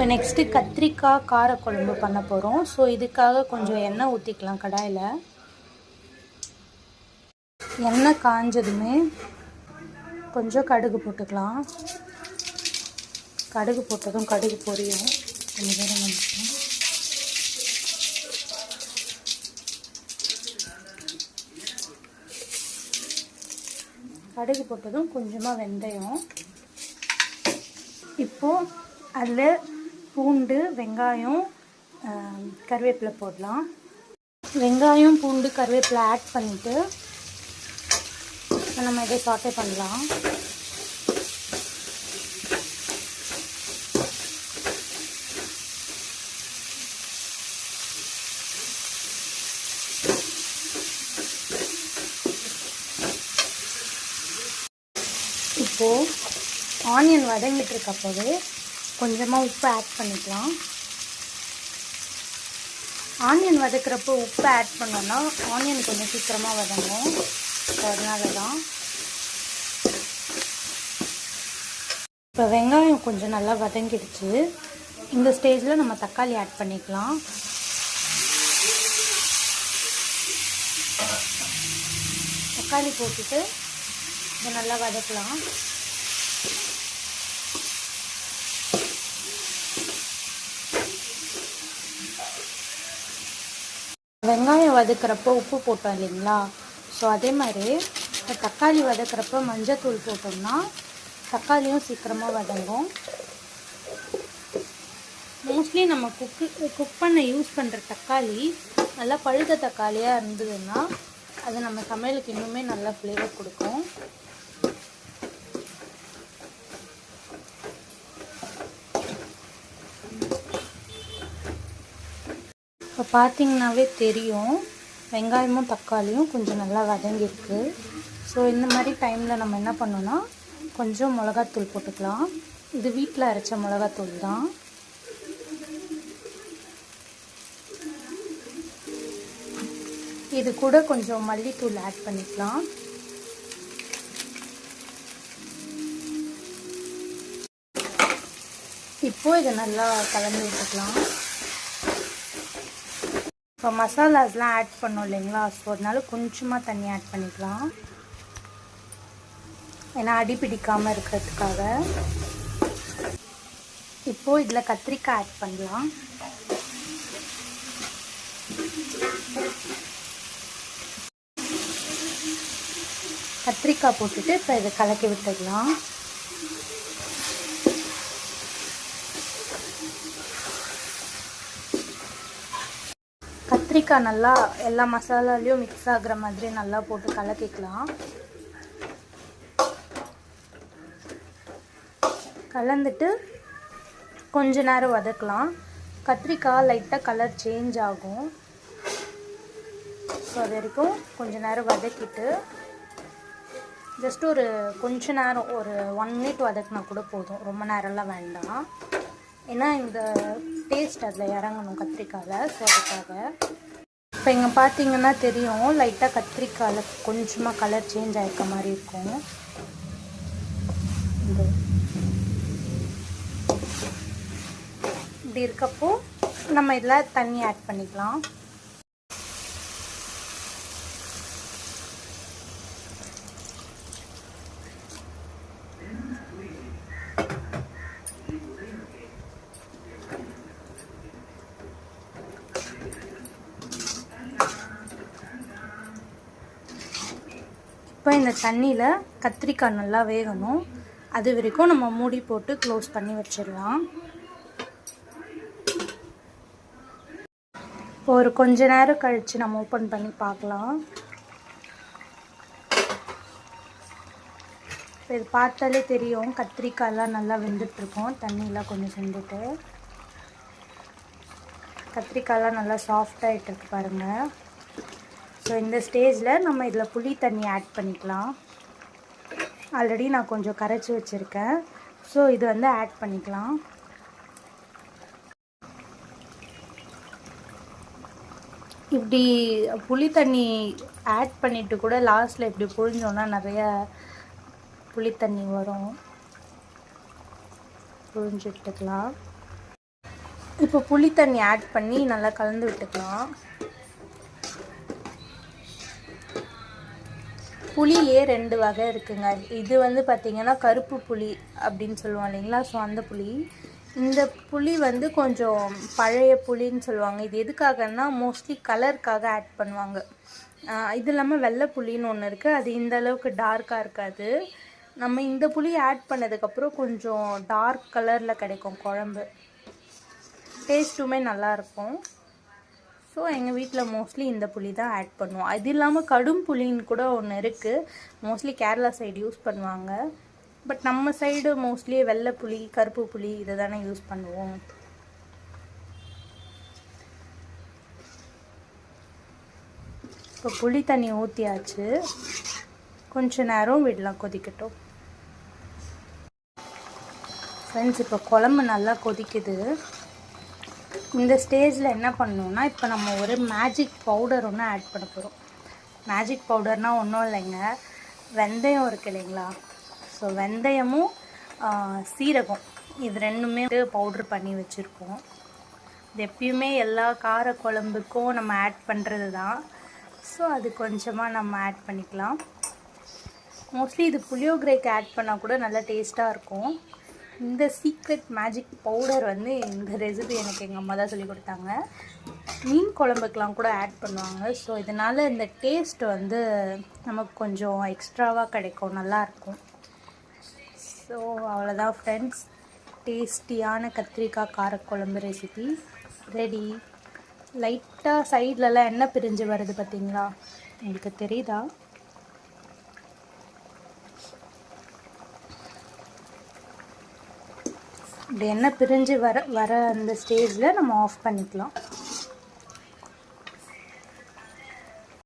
இப்போ நெக்ஸ்ட்டு கத்திரிக்காய் காரக்குழம்பு பண்ண போகிறோம். ஸோ இதுக்காக கொஞ்சம் எண்ணெய் ஊற்றிக்கலாம் கடாயில். எண்ணெய் காஞ்சதுமே கொஞ்சம் கடுகு போட்டுக்கலாம். கடுகு போட்டதும் கடுகு பொரியும். கொஞ்சம் நேரம் வந்துடும். கடுகு போட்டதும் கொஞ்சமாக வெந்தயம். இப்போது அதில் பூண்டு, வெங்காயம், கருவேப்பிலை போடலாம். வெங்காயம், பூண்டு, கருவேப்பிலை ஆட் பண்ணிவிட்டு நம்ம இதை சாட்டே பண்ணலாம். இப்போது ஆனியன் வதங்கிட்டு இருக்கப்போவே கொஞ்சமாக உப்பு ஆட் பண்ணிக்கலாம். ஆனியன் வதக்கிறப்போ உப்பு ஆட் பண்ணோன்னா ஆனியன் கொஞ்சம் சீக்கிரமாக வதங்கும். அதனால தான். இப்போ வெங்காயம் கொஞ்சம் நல்லா வதங்கிடுச்சு. இந்த ஸ்டேஜில் நம்ம தக்காளி ஆட் பண்ணிக்கலாம். தக்காளி போட்டுட்டு இதை நல்லா வதக்கலாம். வெங்காயம் வதக்கிறப்போ உப்பு போட்டோம் இல்லைங்களா? ஸோ அதே மாதிரி தக்காளி வதக்கிறப்போ மஞ்சத்தூள் போட்டோம்னா தக்காளியும் சீக்கிரமாக வதங்கும். மோஸ்ட்லி நம்ம குக் பண்ண யூஸ் பண்ணுற தக்காளி நல்லா பழுத்த தக்காளியாக இருந்ததுன்னா அது நம்ம சமையலுக்கு இன்னுமே நல்லா ஃப்ளேவர் கொடுக்கும். இப்போ பார்த்திங்கனாவே தெரியும் வெங்காயமும் தக்காளியும் கொஞ்சம் நல்லா வதங்கியிருக்கு. ஸோ இந்த மாதிரி டைமில் நம்ம என்ன பண்ணோன்னா கொஞ்சம் மிளகாத்தூள் போட்டுக்கலாம். இது வீட்டில் அரைச்ச மிளகாத்தூள் தான். இது கூட கொஞ்சம் மல்லித்தூள் ஆட் பண்ணிக்கலாம். இப்போது இதை நல்லா கலந்து விட்டுக்கலாம். இப்போ மசாலாஸ்லாம் ஆட் பண்ணோம் இல்லைங்களா? ஸோ அதனால கொஞ்சமாக தண்ணி ஆட் பண்ணிக்கலாம். ஏன்னா அடி பிடிக்காமல் இருக்கிறதுக்காக. இப்போது இதில் கத்திரிக்காய் ஆட் பண்ணலாம். கத்திரிக்காய் போட்டுட்டு இப்போ இதை கலக்கி விட்டுடலாம். கத்திரிக்காய் நல்லா எல்லா மசாலாலையும் மிக்ஸ் ஆகிற மாதிரி நல்லா போட்டு கலக்கிக்கலாம். கலந்துட்டு கொஞ்ச நேரம் வதக்கலாம். கத்திரிக்காய் லைட்டாக கலர் சேஞ்ச் ஆகும். ஸோ அது வரைக்கும் கொஞ்ச நேரம் வதக்கிட்டு ஜஸ்ட் ஒரு கொஞ்ச நேரம் ஒரு 1 மினிட் வதக்கினா கூட போதும். ரொம்ப நேரம்லாம் வேண்டாம். ஏன்னா இந்த டேஸ்ட் அதில் இறங்கணும் கத்திரிக்காயில். ஸோ அதுக்காக இப்போ இங்கே பார்த்தீங்கன்னா தெரியும் லைட்டாக கத்திரிக்காயில் கொஞ்சமாக கலர் சேஞ்ச் ஆகிருக்க மாதிரி இருக்கும். இப்படி இருக்கப்போ நம்ம இதில் தண்ணி ஆட் பண்ணிக்கலாம். இப்போ இந்த தண்ணியில் கத்திரிக்காய் நல்லா வேகணும். அது வரைக்கும் நம்ம மூடி போட்டு க்ளோஸ் பண்ணி வச்சிடலாம். இப்போ ஒரு கொஞ்ச நேரம் கழித்து நம்ம ஓப்பன் பண்ணி பார்க்கலாம். இப்போ இது பார்த்தாலே தெரியும் கத்திரிக்காயெலாம் நல்லா வெந்துட்டுருக்கோம். தண்ணியெலாம் கொஞ்சம் செஞ்சுட்டு கத்திரிக்காயெலாம் நல்லா சாஃப்டாகிட்டு இருக்கு பாருங்கள். ஸோ இந்த ஸ்டேஜில் நம்ம இதில் புளி தண்ணி ஆட் பண்ணிக்கலாம். ஆல்ரெடி நான் கொஞ்சம் கரைச்சி வச்சுருக்கேன். ஸோ இது வந்து ஆட் பண்ணிக்கலாம். இப்படி புளி தண்ணி ஆட் பண்ணிவிட்டு கூட லாஸ்ட்டில் இப்படி புழிஞ்சோன்னா நிறைய புளி தண்ணி வரும். புழிஞ்சு விட்டுக்கலாம். இப்போ புளி தண்ணி ஆட் பண்ணி நல்லா கலந்து விட்டுக்கலாம். புளியிலே 2 வகை இருக்குங்க. இது வந்து பார்த்திங்கன்னா கருப்பு புளி அப்படின்னு சொல்லுவோம் இல்லைங்களா, ஸோ அந்த புளி. இந்த புளி வந்து கொஞ்சம் பழைய புளின்னு சொல்லுவாங்க. இது எதுக்காகன்னா மோஸ்ட்லி கலருக்காக ஆட் பண்ணுவாங்க. இது இல்லாமல் வெள்ளை புளின்னு ஒன்று இருக்குது, அது இந்த அளவுக்கு டார்க்காக இருக்காது. நம்ம இந்த புளி ஆட் பண்ணதுக்கப்புறம் கொஞ்சம் டார்க் கலரில் கிடைக்கும் குழம்பு, டேஸ்ட்டுமே நல்லாயிருக்கும். ஸோ எங்கள் வீட்டில் மோஸ்ட்லி இந்த புளி தான் ஆட் பண்ணுவோம். அது இல்லாமல் கடும் புளின்னு கூட ஒன்று இருக்குது, மோஸ்ட்லி கேரளா சைடு யூஸ் பண்ணுவாங்க. பட் நம்ம சைடு மோஸ்ட்லி வெள்ளை புளி கருப்பு புளி இதை தானே யூஸ் பண்ணுவோம். இப்போ புளி தண்ணி ஊற்றியாச்சு, கொஞ்ச நேரம் விடலாம் கொதிக்கட்டும். ஃப்ரெண்ட்ஸ், இப்போ குழம்பு நல்லா கொதிக்குது. இந்த ஸ்டேஜில் என்ன பண்ணணுன்னா, இப்போ நம்ம ஒரு மேஜிக் பவுடர் ஒன்று ஆட் பண்ண போகிறோம். மேஜிக் பவுடர்னால் ஒன்றும் இல்லைங்க, வெந்தயம் இருக்கு இல்லைங்களா, ஸோ வெந்தயமும் சீரகம் இது ரெண்டுமே பவுட்ரு பண்ணி வச்சுருக்கோம். இது எப்பயுமே எல்லா கார குழம்புக்கும் நம்ம ஆட் பண்ணுறது தான். ஸோ அது கொஞ்சமாக நம்ம ஆட் பண்ணிக்கலாம். மோஸ்ட்லி இது புளியோகரைக்கு ஆட் பண்ணால் கூட நல்லா டேஸ்ட்டாக இருக்கும். இந்த சீக்ரெட் மேஜிக் பவுடர் வந்து இந்த ரெசிபி எனக்கு எங்கள் அம்மா தான் சொல்லி கொடுத்தாங்க. மீன் குழம்புக்கெலாம் கூட ஆட் பண்ணுவாங்க. ஸோ இதனால் இந்த டேஸ்ட் வந்து நமக்கு கொஞ்சம் எக்ஸ்ட்ராவாக கிடைக்கும், நல்லாயிருக்கும். ஸோ அவ்வளோதான் ஃப்ரெண்ட்ஸ், டேஸ்டியான கத்திரிக்காய் காரக்குழம்பு ரெசிபி ரெடி. லைட்டாக சைட்லலாம் எண்ணெய் பிரிஞ்சு வருது பார்த்தீங்களா, உங்களுக்கு தெரியுதா? இப்படி எண்ணெய் பிரிஞ்சு வர அந்த ஸ்டேஜில் நம்ம ஆஃப் பண்ணிக்கலாம்.